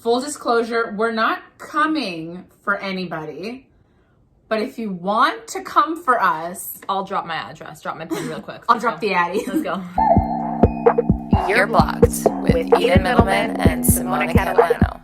full disclosure, we're not coming for anybody. But if you want to come for us, I'll drop my address, drop my pin real quick. I'll drop the Addy. Let's go. You're Blocked with Eden Middleman and Simona Catalano.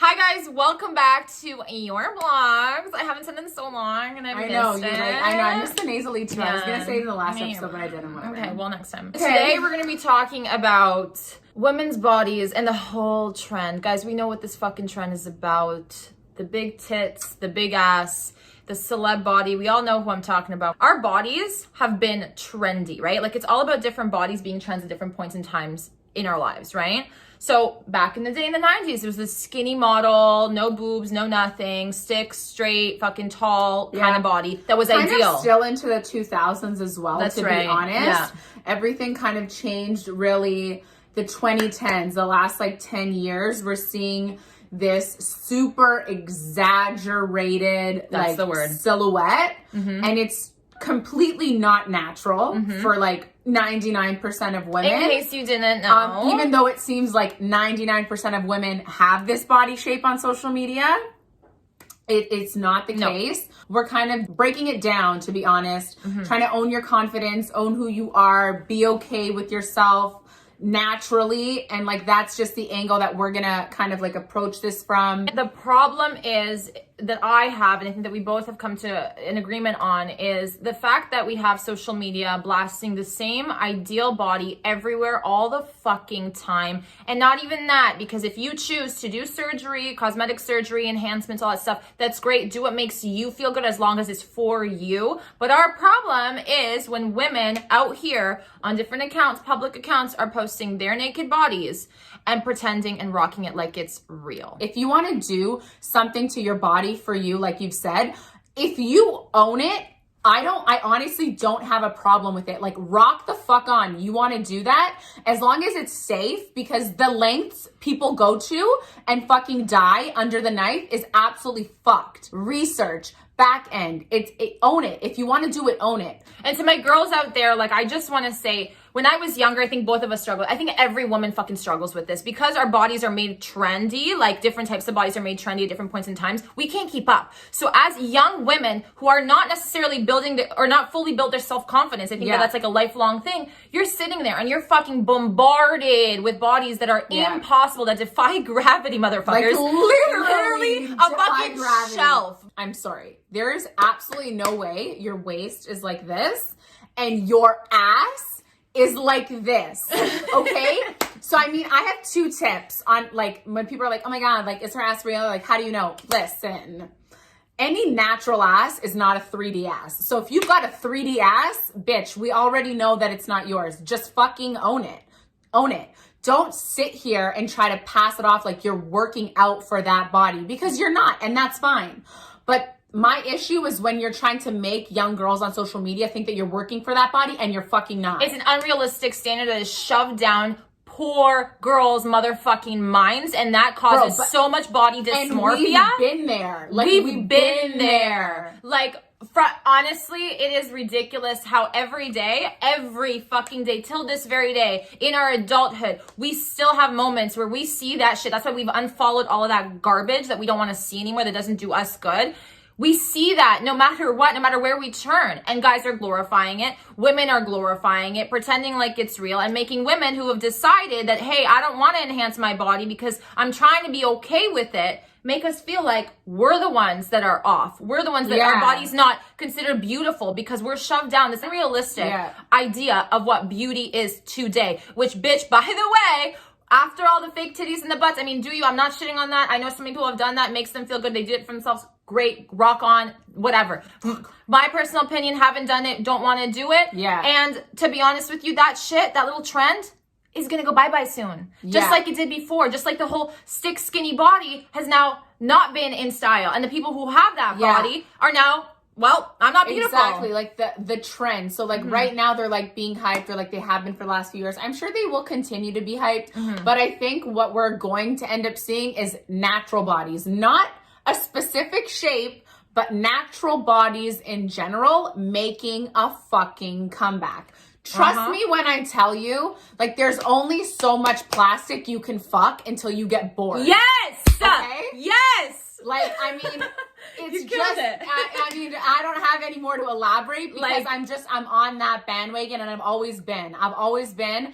Hi guys, welcome back to Your Blogs. I haven't said it in so long and I missed it. I know, I missed the nasally too. I was going to say it in the last episode, but I didn't. Okay, well next time. Okay. Today we're going to be talking about women's bodies and the whole trend. Guys, we know what this fucking trend is about. The big tits, the big ass, the celeb body. We all know who I'm talking about. Our bodies have been trendy, right? Like it's all about different bodies being trends at different points in times in our lives, right? So back in the day in the 90s, there was this skinny model, no boobs, no nothing, stick, straight, fucking tall kind of body that was kind ideal. Of still into the 2000s as well, That's to right. be honest. Yeah. Everything kind of changed really the 2010s, the last like 10 years. We're seeing this super exaggerated That's the word. silhouette. Mm-hmm. And it's completely not natural for like 99% of women. In case you didn't know. Even though it seems like 99% of women have this body shape on social media, it's not the case. We're kind of breaking it down, to be honest, trying to own your confidence, own who you are, be okay with yourself naturally, and like that's just the angle that we're gonna kind of like approach this from. The problem is that I have, and I think that we both have come to an agreement on, is the fact that we have social media blasting the same ideal body everywhere all the fucking time. And not even that, because if you choose to do surgery, cosmetic surgery, enhancements, all that stuff, that's great. Do what makes you feel good as long as it's for you. But our problem is when women out here on different accounts, public accounts, are posting their naked bodies and pretending and rocking it like it's real. If you want to do something to your body for you, like you've said, if you own it, I honestly don't have a problem with it. Like, rock the fuck on. You want to do that as long as it's safe, because the lengths people go to and fucking die under the knife is absolutely fucked. Research, back end, own it. If you want to do it, own it. And to my girls out there, like, I just want to say, when I was younger, I think both of us struggled. I think every woman fucking struggles with this because our bodies are made trendy, like different types of bodies are made trendy at different points in times. We can't keep up. So as young women who are not necessarily or not fully built their self-confidence, I think that's like a lifelong thing. You're sitting there and you're fucking bombarded with bodies that are impossible, that defy gravity, motherfuckers. Like literally a fucking gravity. shelf. I'm sorry. There is absolutely no way your waist is like this and your ass is like this, okay? So, I mean, I have two tips on, like, when people are like, oh my God, like, is her ass real? Like, how do you know? Listen, any natural ass is not a 3D ass. So if you've got a 3D ass, bitch, we already know that it's not yours. Just fucking own it. Own it. Don't sit here and try to pass it off like you're working out for that body, because you're not, and that's fine. But my issue is when you're trying to make young girls on social media think that you're working for that body and you're fucking not. It's an unrealistic standard that is shoved down poor girls' motherfucking minds, and that causes so much body dysmorphia. And we've been there. Like, we've been there. Like, honestly, it is ridiculous how every fucking day, till this very day, in our adulthood, we still have moments where we see that shit. That's why we've unfollowed all of that garbage that we don't want to see anymore, that doesn't do us good. We see that no matter what, no matter where we turn. And guys are glorifying it. Women are glorifying it, pretending like it's real, and making women who have decided that, hey, I don't want to enhance my body because I'm trying to be okay with it, make us feel like we're the ones that are off. We're the ones that our body's not considered beautiful because we're shoved down this unrealistic idea of what beauty is today. Which, bitch, by the way, after all the fake titties and the butts, I mean, do you? I'm not shitting on that. I know so many people have done that. Makes them feel good. They did it for themselves. Great. Rock on. Whatever. My personal opinion, haven't done it. Don't want to do it. Yeah. And to be honest with you, that shit, that little trend is going to go bye-bye soon. Just like it did before. Just like the whole stick skinny body has now not been in style. And the people who have that body are now, well, I'm not beautiful. Exactly, like the trend. So like right now they're like being hyped, or like they have been for the last few years. I'm sure they will continue to be hyped. But I think what we're going to end up seeing is natural bodies. Not a specific shape, but natural bodies in general making a fucking comeback. Trust me when I tell you, like, there's only so much plastic you can fuck until you get bored. Yes! Okay? Yes! Like, I mean, it's You just, killed it. I mean, I don't have any more to elaborate because I'm on that bandwagon, and I've always been,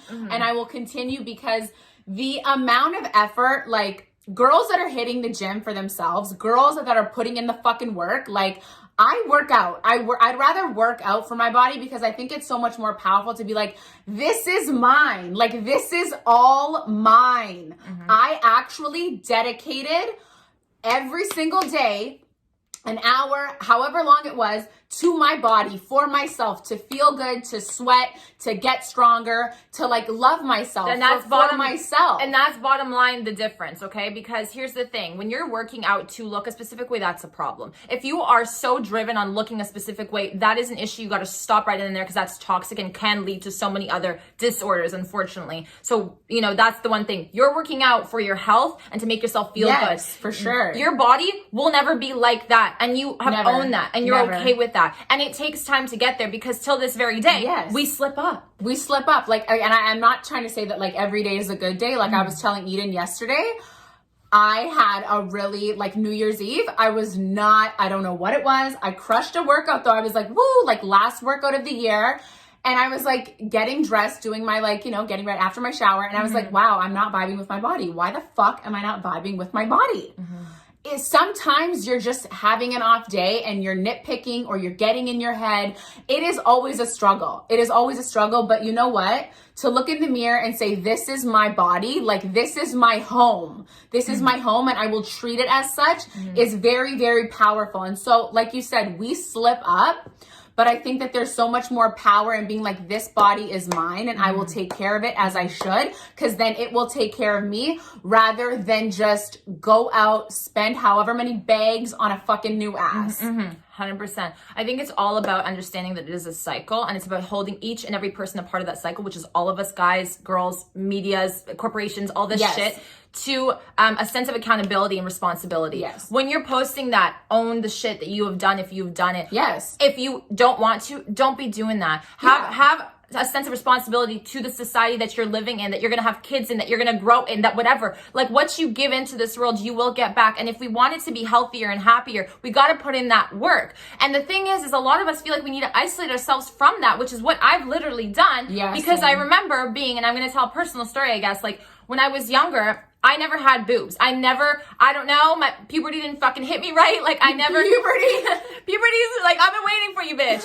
and I will continue, because the amount of effort, like, girls that are hitting the gym for themselves, girls that are putting in the fucking work, like, I work out. I'd rather work out for my body, because I think it's so much more powerful to be like, this is mine. Like, this is all mine. I actually dedicated every single day, an hour, however long it was, to my body, for myself, to feel good, to sweat, to get stronger, to like love myself, and that's for myself. And that's bottom line the difference, okay? Because here's the thing. When you're working out to look a specific way, that's a problem. If you are so driven on looking a specific way, that is an issue. You got to stop right in there, because that's toxic and can lead to so many other disorders, unfortunately. So, you know, that's the one thing. You're working out for your health and to make yourself feel good. For sure. Your body will never be like that. And you have owned that. And you're okay with that. And it takes time to get there, because till this very day, we slip up. Like, and I'm not trying to say that like every day is a good day. Like I was telling Eden yesterday, I had a really, like, New Year's Eve, I don't know what it was. I crushed a workout though. I was like, woo, like last workout of the year. And I was like getting dressed, doing my, like, you know, getting ready after my shower. And I was like, wow, I'm not vibing with my body. Why the fuck am I not vibing with my body? Is sometimes you're just having an off day and you're nitpicking or you're getting in your head. It is always a struggle. But you know what? To look in the mirror and say, this is my body, like, this is my home. This is my home, and I will treat it as such, is very, very powerful. And so, like you said, we slip up. But I think that there's so much more power in being like, this body is mine and I will take care of it as I should, because then it will take care of me, rather than just go out, spend however many bags on a fucking new ass. 100%. I think it's all about understanding that it is a cycle, and it's about holding each and every person a part of that cycle, which is all of us, guys, girls, medias, corporations, all this shit, to a sense of accountability and responsibility. When you're posting that, own the shit that you have done if you've done it. If you don't want to, don't be doing that. Have a sense of responsibility to the society that you're living in, that you're going to have kids in, that you're going to grow in, that whatever. Like, what you give into this world, you will get back. And if we want it to be healthier and happier, we got to put in that work. And the thing is a lot of us feel like we need to isolate ourselves from that, which is what I've literally done. Because I remember being, and I'm going to tell a personal story, I guess, like, when I was younger, I never had boobs. I don't know, my puberty didn't fucking hit me right. Like, I never, puberty's like, I've been waiting for you, bitch.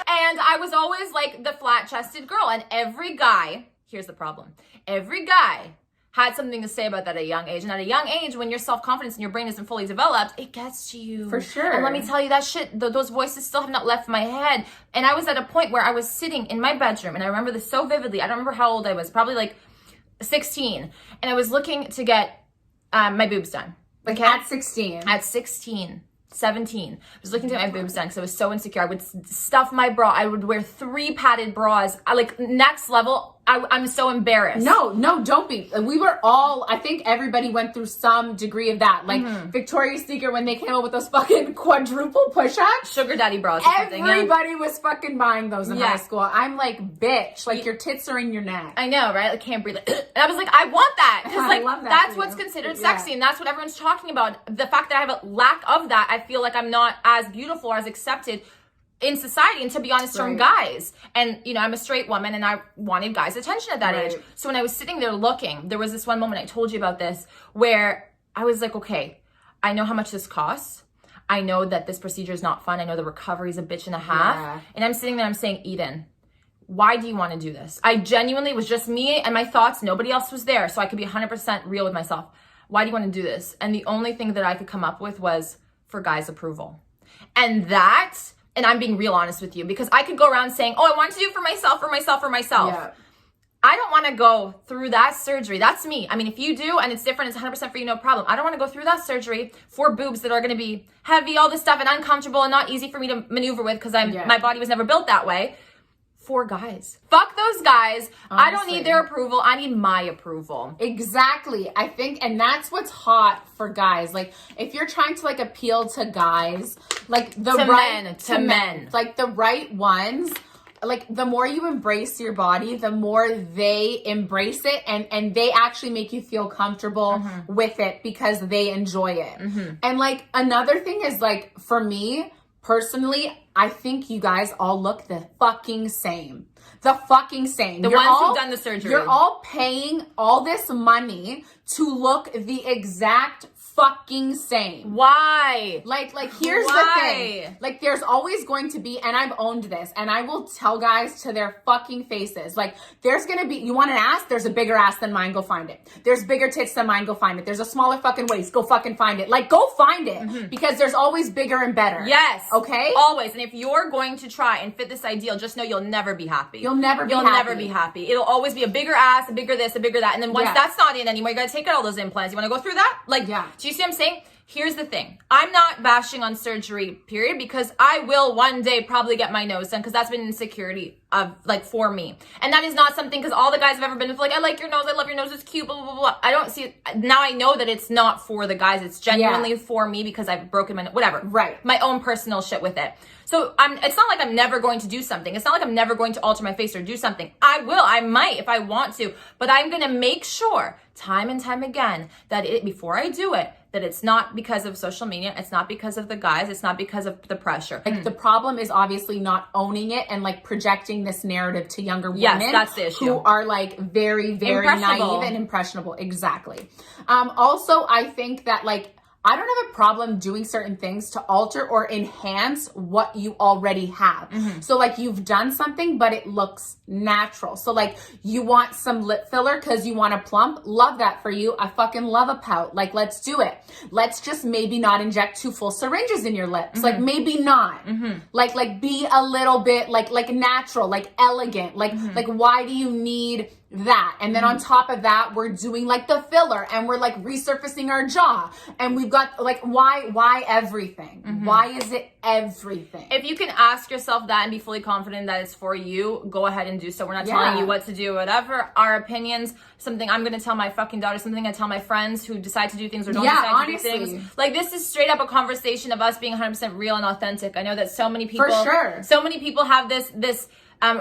And I was always like the flat-chested girl. And every guy, here's the problem, every guy had something to say about that at a young age. And at a young age, when your self-confidence and your brain isn't fully developed, it gets to you. For sure. And let me tell you, that shit, those voices still have not left my head. And I was at a point where I was sitting in my bedroom, and I remember this so vividly. I don't remember how old I was, probably like 16, and I was looking to get my boobs done. Okay. At 16, 17, I was looking to get my boobs done because I was so insecure. I would stuff my bra. I would wear 3 padded bras. Like, next level. I'm so embarrassed. No, don't be. We were all, I think everybody went through some degree of that. Like Victoria's Secret, when they came out with those fucking quadruple push-ups. Sugar daddy bras. Everybody was fucking buying those in high school. I'm like, bitch, like your tits are in your neck. I know, right? I can't breathe. And I was like, I want that. Because like, love that that's what's considered sexy. And that's what everyone's talking about. The fact that I have a lack of that, I feel like I'm not as beautiful or as accepted in society, and to be honest, from guys. And, you know, I'm a straight woman, and I wanted guys' attention at that age. So when I was sitting there looking, there was this one moment, I told you about this, where I was like, okay, I know how much this costs. I know that this procedure is not fun. I know the recovery is a bitch and a half. And I'm sitting there, I'm saying, Eden, why do you want to do this? I genuinely, was just me and my thoughts. Nobody else was there. So I could be 100% real with myself. Why do you want to do this? And the only thing that I could come up with was for guys' approval. And I'm being real honest with you, because I could go around saying, oh, I want to do it for myself. I don't want to go through that surgery. That's me. I mean, if you do and it's different, it's 100% for you, no problem. I don't want to go through that surgery for boobs that are going to be heavy, all this stuff, and uncomfortable and not easy for me to maneuver with, because my body was never built that way, for guys. Fuck those guys. I don't Honestly. need their approval. I need my approval. Exactly. I think, and that's what's hot for guys. Like, if you're trying to like appeal to guys, like the To men. like the right ones, like the more you embrace your body, the more they embrace it, and they actually make you feel comfortable with it because they enjoy it. And like another thing is like, for me personally, I think you guys all look the fucking same. The fucking same. The You're ones all- who've done the surgery. You're all paying all this money to look the exact fucking same. Why? Like here's the Why? thing. Like, there's always going to be, and I've owned this, and I will tell guys to their fucking faces, like, there's gonna be, you want an ass? There's a bigger ass than mine, go find it. There's bigger tits than mine, go find it. There's a smaller fucking waist, go fucking find it. Like, go find it, because there's always bigger and better. Yes. Okay? Always. And if you're going to try and fit this ideal, just know you'll never be happy. You'll never be happy. It'll always be a bigger ass, a bigger this, a bigger that. And then once Yes. that's not in anymore, you gotta take out all those implants. You wanna go through that? Like, Yeah. do you see what I'm saying? Here's the thing. I'm not bashing on surgery, period, because I will one day probably get my nose done, because that's been insecurity of, like, for me. And that is not something, because all the guys I've ever been with, like, I like your nose, I love your nose, it's cute, blah, blah, blah, blah. I don't see, now I know that it's not for the guys. It's genuinely for me, because I've broken my, whatever. Right. My own personal shit with it. So it's not like I'm never going to do something. It's not like I'm never going to alter my face or do something. I will, I might if I want to, but I'm going to make sure time and time again that before I do it, that it's not because of social media. It's not because of the guys. It's not because of the pressure. Like, the problem is obviously not owning it and like projecting this narrative to younger women. Yes, that's the issue. Who are like very, very Impressionable. naive and impressionable. Exactly. Also, I think that like, I don't have a problem doing certain things to alter or enhance what you already have. So like, you've done something, but it looks natural. So like, you want some lip filler because you want a plump. Love that for you. I fucking love a pout. Like, let's do it. Let's just maybe not inject 2 full syringes in your lips. Like, maybe not. Like be a little bit like natural, like elegant. Like why do you need that? And then on top of that, we're doing like the filler, and we're like resurfacing our jaw, and we've got like, why everything? Why is it everything? If you can ask yourself that and be fully confident that it's for you, go ahead and do so. We're not telling you what to do, whatever. Our opinions, something I'm going to tell my fucking daughter, something I tell my friends who decide to do things or don't decide to do things. Like, this is straight up a conversation of us being 100% real and authentic. I know that so many people, so many people have this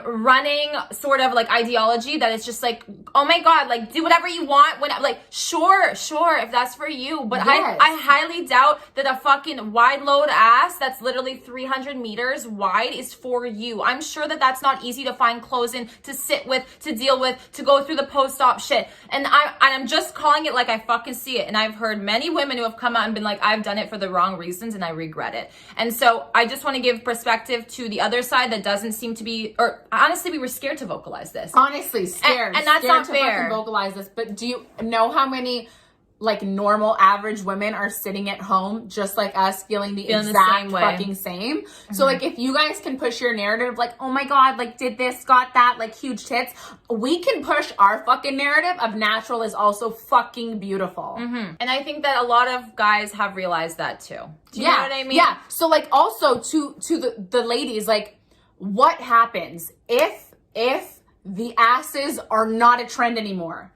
running sort of like ideology that it's just like, oh my God, like, do whatever you want when, like, sure, if that's for you. But I highly doubt that a fucking wide load ass that's literally 300 meters wide is for you. I'm sure that that's not easy to find clothes in, to sit with, to deal with, to go through the post-op shit. And I'm just calling it like I fucking see it. And I've heard many women who have come out and been like, I've done it for the wrong reasons and I regret it. And so I just want to give perspective to the other side that doesn't seem to be, or honestly, we were scared to vocalize this. Honestly, scared. And that's scared not to fair. fucking vocalize this. But do you know how many like normal average women are sitting at home just like us, feeling the exact fucking same? So like, if you guys can push your narrative like, oh my God, like, did this, got that, like, huge tits, we can push our fucking narrative of natural is also fucking beautiful. And I think that a lot of guys have realized that too. Do you know what I mean? Yeah. So like, also to the ladies, like, what happens if the asses are not a trend anymore?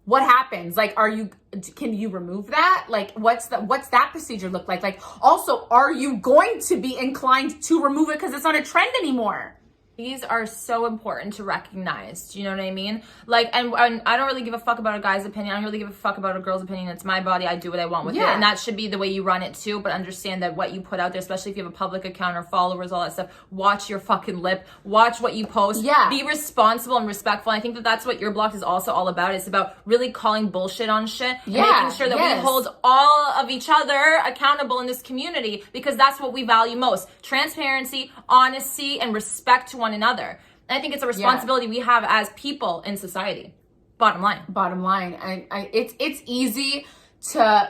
What happens? Like, can you remove that? Like, what's that procedure look like? Like, also, are you going to be inclined to remove it because it's not a trend anymore? These are so important to recognize. Do you know what I mean? Like, and I don't really give a fuck about a guy's opinion. I don't really give a fuck about a girl's opinion. It's my body. I do what I want with it. And that should be the way you run it too. But understand that what you put out there, especially if you have a public account or followers, all that stuff, watch your fucking lip. Watch what you post. Be responsible and respectful. And I think that that's what Your Blocked is also all about. It's about really calling bullshit on shit. And making sure that we hold all of each other accountable in this community, because that's what we value most. Transparency, honesty, and respect to one another. And I think it's a responsibility we have as people in society. Bottom line. It's easy to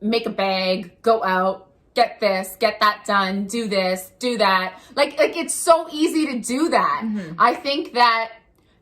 make a bag, go out, get this, get that done, do this, do that. Like it's so easy to do that. I think that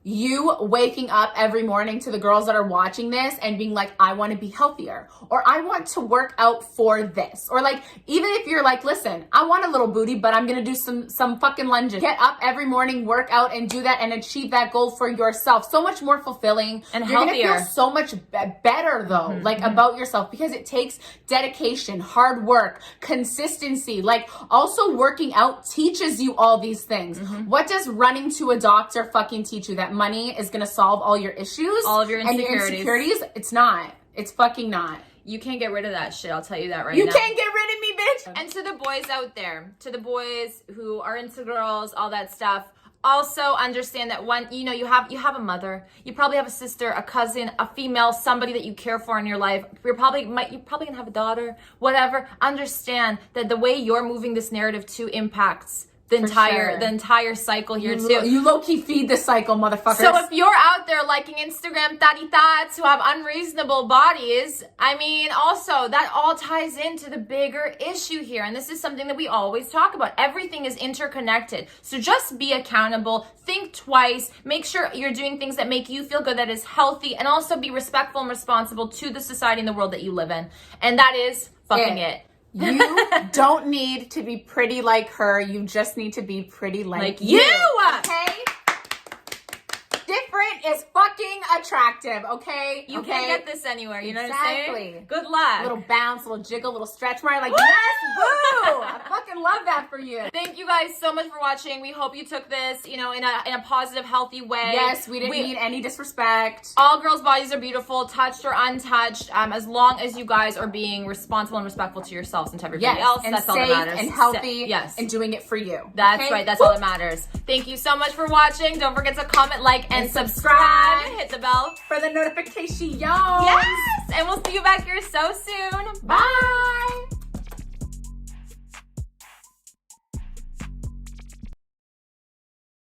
you waking up every morning to the girls that are watching this and being like, I want to be healthier, or I want to work out for this, or like, even if you're like, listen, I want a little booty, but I'm going to do some fucking lunges. Get up every morning, work out, and do that and achieve that goal for yourself. So much more fulfilling and you're healthier. You're going to feel so much better though, like about yourself, because it takes dedication, hard work, consistency. Like also working out teaches you all these things. What does running to a doctor fucking teach you? That money is going to solve all your issues, all of your and your insecurities? It's not. It's fucking not. You can't get rid of that shit. I'll tell you that right now. You can't get rid of me, bitch. And to the boys out there, to the boys who are into girls, all that stuff, also understand that when you have a mother, you probably have a sister, a cousin, a female, somebody that you care for in your life. You're probably gonna have a daughter, whatever. Understand that the way you're moving this narrative too impacts the entire cycle here too. You low-key feed the cycle, motherfuckers. So if you're out there liking Instagram taritats who have unreasonable bodies, I mean, also that all ties into the bigger issue here. And this is something that we always talk about. Everything is interconnected. So just be accountable, think twice, make sure you're doing things that make you feel good, that is healthy, and also be respectful and responsible to the society and the world that you live in. And that is fucking it. You don't need to be pretty like her. You just need to be pretty like you. Okay? Different is fucking attractive, okay? You can't get this anywhere, you know what I'm saying? Exactly. Good luck. Little bounce, little jiggle, little stretch mark. Like, yes, boo! I fucking love that for you. Thank you guys so much for watching. We hope you took this, in a positive, healthy way. Yes, we didn't mean any disrespect. All girls' bodies are beautiful, touched or untouched, as long as you guys are being responsible and respectful to yourselves and to everybody else. And that's safe all that matters. And healthy. Yes. And doing it for you. That's right. That's all that matters. Thank you so much for watching. Don't forget to comment, like, and subscribe. Hit the bell for the notification. Yes! And we'll see you back here so soon. Bye!